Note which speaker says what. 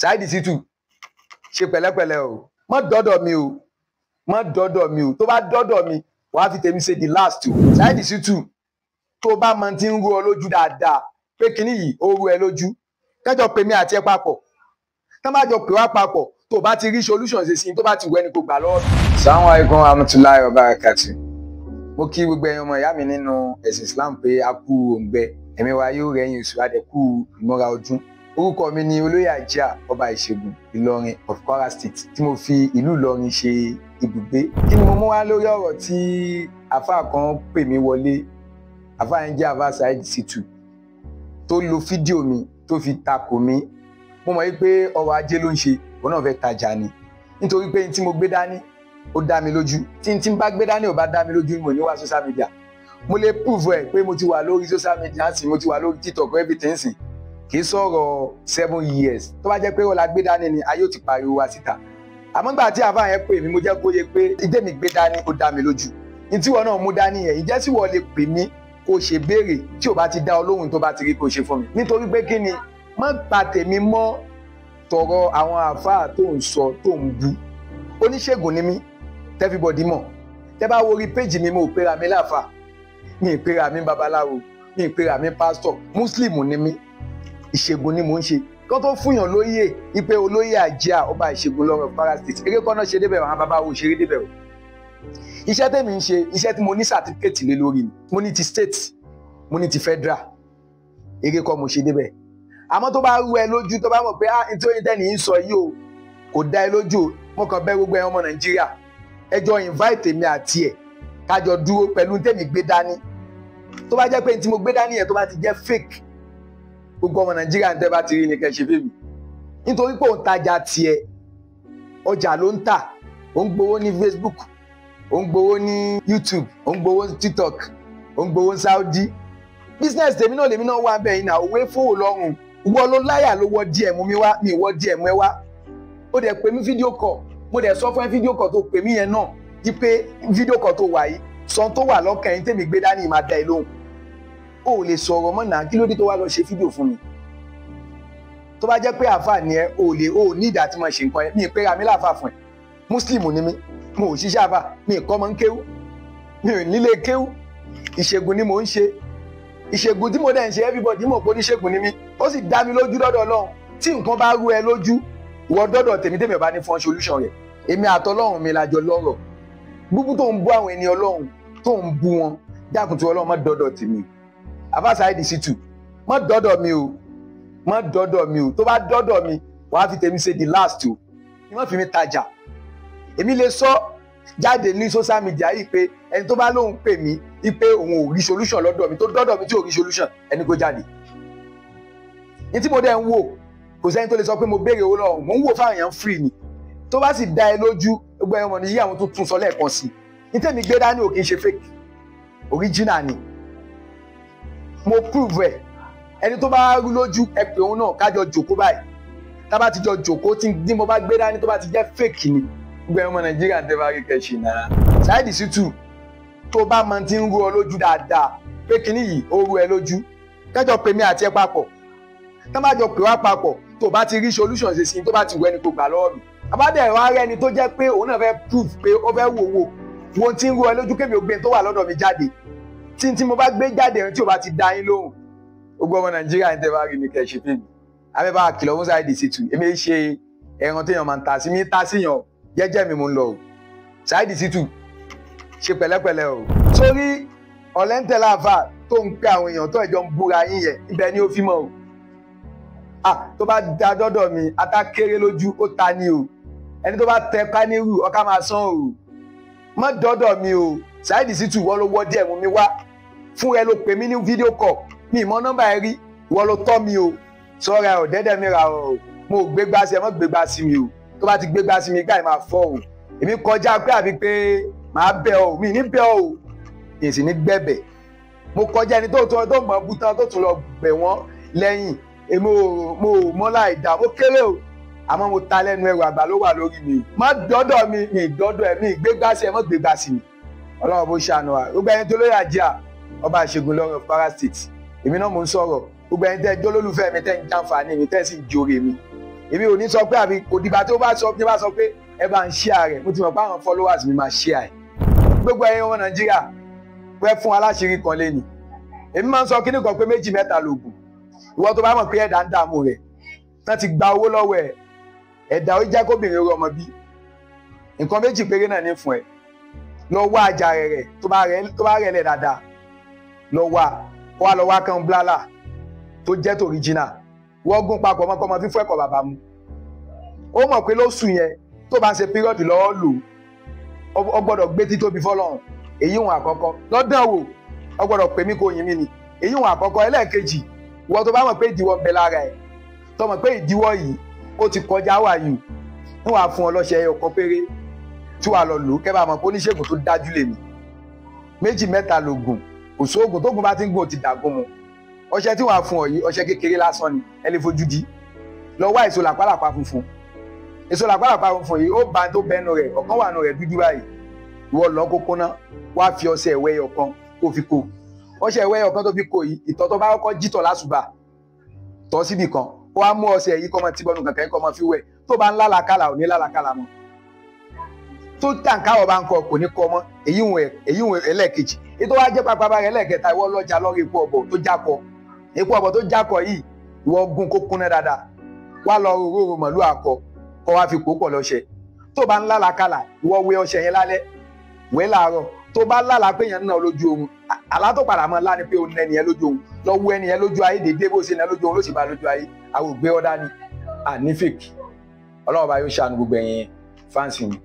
Speaker 1: Saheed Shittu ṣe pẹ̀lẹ́pẹ̀lẹ́ o, má dọ́dọ̀ mi o, má dọ́dọ̀ mi o, tó bá dọ́dọ̀ mi wàá fi tèmi ṣe the last o. Saheed Shittu tó bá mọ tí ń rú ọ lójú dáadáa pé kíní yìí ó rú ẹ lójú kẹjọ pè mí àti ẹ papọ̀ tá má jọ pè wá papọ̀ tó bá ti rí solution ṣe sí tó bá ti wọ ẹni kò gbà lọ́wọ́. Assalamu alaikum warahmatullahi wabarakatuh. Mo kí gbogbo ẹ̀yin ọmọ ìyá mi nínú ẹ̀sìn Islam pé a kú òǹgbẹ ẹ̀mí wa yóò rẹ̀yìn oṣù adẹ́kù ìmúra ọdún. Orúkọ mi ni Olóyè Àjíà Ọba Ìṣègùn Ìlọrin of Kwara State tí mo fi ìlú Ìlọrin ṣe ibùgbé. Kí ni mo mú wá lórí ọ̀rọ̀ tí àfáà kan pè mí wọlé, àfáà yẹn jẹ́ àfáà Saheed Shittu tó lo fídíò mi tó fi takò mí. Mo mọ̀ wípé ọrọ̀ ajé ló ń ṣe, òun náà fẹ́ tajà ni. Nítorí pé tí mo gbé dání ó dá mi lójú. Tí n bá gbé dání ò bá dá mi lójú mo ní wá social media. Mo lè prove ẹ̀ pé mo ti wà lórí social media sí, mo ti wà lórí TikTok everything sìn. Kì í sọ̀rọ̀ 7 years. Tó bá jẹ́ pé ó la gbé dání ni ayé ò ti pariwo wá síta. Àmọ́ gbà tí àfáà yẹn pè mí mo jẹ́ kó yé pé ìdé mi gbé dání ó dá mi lójú. Ní tí wọn náà mú dání yẹn, ìjẹ́ sì wọ́n lè pè mí kó ṣe béèrè tí ò bá ti dá Ọlọ́hun tó bá ti rí kó ṣe fún mi. Nítorí pé kí ni má pa tèmi mọ́ tọ̀rọ̀ àwọn àfáà tó ń sọ tó ń bú. Oníṣègùn ni mí, everybody mọ̀. Tẹ́ bá wo orí péjì mi mo pera mi láfà, mi pera mi babaláwo, mi pera mi pásítọ̀, Muslim ni mí, ìṣègùn ni mò ń ṣe. Kán tó fúnyàn lóyè ipe Olóyè Àjíà Ọba Ìṣègùn Ìlọrin of Kwara State, eré kọ́nà ṣe débẹ̀ àwọn bàbá wo ṣeré débẹ̀ o. Iṣẹ́ tèmi ń ṣe, iṣẹ́ tí mo ní certificate lé lórí ni, mo ní ti state, mo ní ti federal, eré kọ́ mo ṣe débẹ̀. Àmọ́ tó bá rú ẹ lójú, tó bá mọ̀ pé nítorí tẹ́ni ń sọ yìí o kò dá ẹ lójú o, mo kàn bẹ̀ gbogbo ẹ ọmọ Nàìjíríà ẹ jọ invite mi àti ẹ kájọ dúró pẹ̀lú tèmi gbé dání. Tó bá jẹ́ pé tí mo gbé dání yẹn tó bá ti jẹ́ fake, gbogbo ọmọ Nàìjíríà ń tẹ́ bá ti rí ni kẹ́ ṣe fèmí. Nítorí pé òun tajà tiẹ̀, ọjà ló ń tà, ó ń gbowó ní Facebook, ó ń gbowó ní YouTube, ó ń gbowó ní TikTok, ó ń gbowó ní Saudi. Business tèmi náà lèmi náà wà bẹ́ẹ̀ yìí náà, òwe fowó lọ́rùn. Wọ́n ló láyà ló wọ́ díẹ̀ mú mi wá, mi wọ́ díẹ̀ mú ẹ wá. Ó dẹ̀ pè mí fídíò kọ̀, mo dẹ̀ sọ fún ẹ fídíò kọ̀ tó pè mí yẹn náà wípé fídíò kọ̀ tó wà yìí sọ tó wà lọ́kàn yín tèmi gbé dání máa dá ẹ lóhùn. O ò lè sọ̀rọ̀ mọ́ náà, kí ló dé tó wá lọ ṣe fídíò fún mi? Tó bá jẹ́ pé àáfàá ni ẹ, o ò ní ìdá tí mo ṣe nǹkan ẹ, mi pera mi láàfáà fún ẹ. Muslim ni mí, mo ò ṣiṣẹ́ àfáà, mi kọ́ mọ́ ń kéwú, mi ò nílé kéwú, ìṣègùn ni mò ń ṣe. Ìṣègùn tí mo dẹ̀ ń ṣe everybody mọ̀ pé oníṣègùn ni mí, ó sì dá mi lójú lọ́dọ̀ Ọlọ́run. Tí nǹkan bá rú ẹ lójú, ìwọ dọ́dọ̀ tèmi ò bá ní fún solution rẹ̀. Èmi àtọlọ́run mi la jọ lọ́rọ̀. Búbú tó ń bú àwọn ẹni Ọlọ́run, tó ń bú wọn, dákun tí Ọlọ́run má dọ́dọ̀ tèmi. Àfáà Saheed Shittu, má dọ́dọ̀ mi o, má dọ́dọ̀ mi o. Tó bá dọ́dọ̀ mi, wàá fi tèmi ṣe the last o. Ni má fi mi tajà. Èmi lè sọ jáde ní social media yìí pé ẹni tó bá lóun pè mí wípé òun ò rí solution lọ́dọ̀ mi, tó dọ́dọ̀ mi tí ò rí solution, ẹni kó jáde. Ní tí mo dẹ̀ ń wò, kò sẹ́ni tó lè sọ pé mo béèrè owó lọ́wọ́, mo ń wò fáwọn èèyàn free ni. Tó bá sì dá ẹ lójú, gbogbo ẹ̀yàn ọmọ Nàìjíríà àwọn tó tún sọ lẹ́ẹ̀kan sí. Ní tèmi gbé dání ò kì í ṣe fake, original ni. Mo prove ẹ̀. Ẹni tó bá rú lójú ẹ pè òun náà kájọ jòkó báyìí. Tá bá ti jọ jòkó tí mo bá gbé dání tó bá ti jẹ́ fake ni. Gbogbo ẹ̀yàn ọmọ Nàìjíríà tẹ́ bá rí kẹ́ṣì náà. Saheed Shittu tó bá mọ tí ń rú ọ lójú dáadáa pé kíní yìí ó rú ẹ lójú kẹjọ pè mí àti ẹ papọ̀. Tá má jọ pè wá papọ̀ tó bá ti rí solution ṣe sí tó bá ti wọ ẹni kò gbà lọ́wọ́ mi. Àbádẹ́ wá rẹ́ni tó jẹ́ pé òun náà fẹ́ prove pé ó fẹ́ wo tí ń rú ẹ lójú kémi ògbé tó wà lọ́dọ̀ mi jáde. Tí mo bá gbé jáde tí ò bá ti dá yín lóhùn. Gbogbo ọmọ Nàìjíríà ń tẹ́ bá rí ni kẹ́ ṣe fèmí. Abẹ́bá kìlọ̀ fún Saheed Shittu, èmi ṣe ẹran téèyàn máa ń ta sí mi ta síyàn jẹ́jẹ́ mi mo ń lọ o. Saheed Shittu ṣe pẹ̀lẹ́pẹ̀lẹ́ o. Sórí ọ̀lẹ́ńtẹ̀lá àfà tó ń pè àwọn èèyàn tó ẹ̀jọ̀ ń búra yín yẹn ibẹ̀ ni ó fi mọ̀ o. Tó bá da dọ́dọ̀ mi ata kéré lójú ó ta ni o. Ẹni tó bá tẹ kánírù ọká máa sán o. Má dọ́dọ̀ mi o. Saheed Shittu wọ́n ló wọ́ díẹ̀ mú mi wá. Fún ẹ ló pè mí ní fídíò kọ̀, mi ìmọ̀ nọ́mbà ẹ rí, wọ́n ló tọ́ mi o. Sọ́ra ẹ̀ ọ̀dẹ́dẹ́ mi ra o. Mo ò gbégbá sí ẹ, mọ́ gbégbá sí mi o. Tó bá ti gbégbá sí mi káì máa fọ́ o. Èmi kọjá pé àbí pé màá bẹ̀ ọ́, mi ní bẹ̀ ọ́ o. Èsì ní gbẹ̀bẹ̀. Mo kọjá ẹni tó mọ̀ bú tán tó tún lọ bẹ̀ wọ́n lẹ́yìn. Èmi ò mọ́ láì dá, mo kéré o. Àmọ́ mo ta lẹ́nu ẹrù àgbà ló wà lórí mi. Má dọ́dọ̀ mi, mi dọ́dọ̀ ẹ̀, mi gbégbá sí ẹ, mọ́ gbégbá sí mi. Ọlọ́run bó ṣàánú wa. Gbogbo ẹni tó Olóyè Àjíà Ọba Ìṣègùn Ìlọrin of Kwara State. Èmi náà mo ń sọ̀rọ̀. Gbogbo ẹni tẹ́ jólólùfẹ́ mi tẹ́ ń jàǹfààní mi tẹ́ sì ń jóore mi. èmi ò ní sọ pé àbí kò dìgbà tó bá sọ pé ẹ bá ń share rẹ̀ mo ti mọ̀ pé àwọn followers mi máa share ẹ̀ gbogbo ẹ̀yin ọmọ Nàìjíríà pẹ́ fún aláṣírí kan lẹ́ni èmi máa ń sọ kíní kan pé méjì mẹ́ta lògùn ìwọ tó bá mọ̀ pé ẹ̀dá ń dààmú rẹ̀ wọ́n ti gba owó lọ́wọ́ ẹ̀ ẹ̀dá ó jẹ́ kóbìnrin orí ọmọ bí nǹkan méjì péré náà ní fún ẹ lọ wá ajá rẹ̀ tó bá rẹ̀ lẹ̀ dáadáa lọ wá kan blala tó jẹ́ tó original wọ́n gún papọ̀ mọ́ kọ́mọ fífọ́ ẹ̀kọ́ bàbá mu ó mọ̀ pé lóṣù yẹn tó bá ń ṣe pírọ̀dù lọ́wọ́ lò ó gbọ́dọ̀ gbé títóbi fọ́lọ́run èyí wọn àkọ́kọ́ lọ́dọ̀ wò ó gbọ́dọ̀ pè mí kó yin mí ni èyí wọn àkọ́kọ́ ẹlẹ́ẹ̀kejì ìwọ tó bá mọ̀ pé ìdíwọ́ ń bẹ lára ẹ̀ tó mọ̀ pé ìdíwọ́ yìí ó ti kọjá wà yìí níwà fún ọlọ́ṣẹ́ ọkọ̀ péré tí wàá lọ lò kẹ́ bá mọ̀ pé oníṣègùn tó dájú lèmi méjì mẹ́ta lògùn kò sóògùn tógun bá ti ń gùn ti dàgún mu ọṣẹ tí wàá fún ọ yìí ọṣẹ kékeré lásán ni ẹ lè fojú di lọ wá èso làpálàpá funfun èso làpálàpá funfun yìí ó bá tó bẹnu rẹ̀ ọ̀kan wà nù rẹ̀ dúdú báyìí ìwọ lọ kókó ná wá fi ọṣẹ ẹ̀wẹ́ ọ̀kan kó fi kó ọṣẹ ẹ̀wẹ́ ọ̀kan tó fi kó yìí ìtọ̀ tó bá kọ́kọ́ jítọ̀ lásùbà tọ́ síbì kan ó wá mú ọṣẹ yìí kọ́mọ tí bọ́nu kankan kọ́mọ fi wẹ̀ tó bá ń lálàkàlà ò ní lálàkàlà mọ́ tó tàǹkàwọ̀ bá ń kọ kò ní kọ́ mọ́ èyí wọn ẹlẹ́ẹ̀kejì ètò wa jẹ́ pápá rẹ̀ ẹlẹ́ẹ̀kẹta ìwọ lọ́jà lọ́rọ̀ epo ọ̀bọ̀ tó jákọ epo ọ̀bọ̀ tó jákọ yìí ìwọ gun kó kúnná dáadáa wá lọ róró màlú àkọ kọ́ wá fi kó pọ̀ lọ́ṣẹ tó bá ń lálàkàlà ìwọ wẹ ọṣẹ yẹn lálẹ́ wẹ́ láàárọ̀ tó bá lálà pé yẹn náà lójú oorun àlá tó padà mọ́ ńlá ni pé òun ẹni yẹn lójú oorun lọ wọ ẹni yẹn lójú ayé dédé bó ṣe ní lójú oorun ló sì bá lójú ayé àwọn ògbé ọ̀dá ni ànífèkì ọlọ́run bá yóò ṣàánú gbogbo ẹ̀yin fáǹsì mi.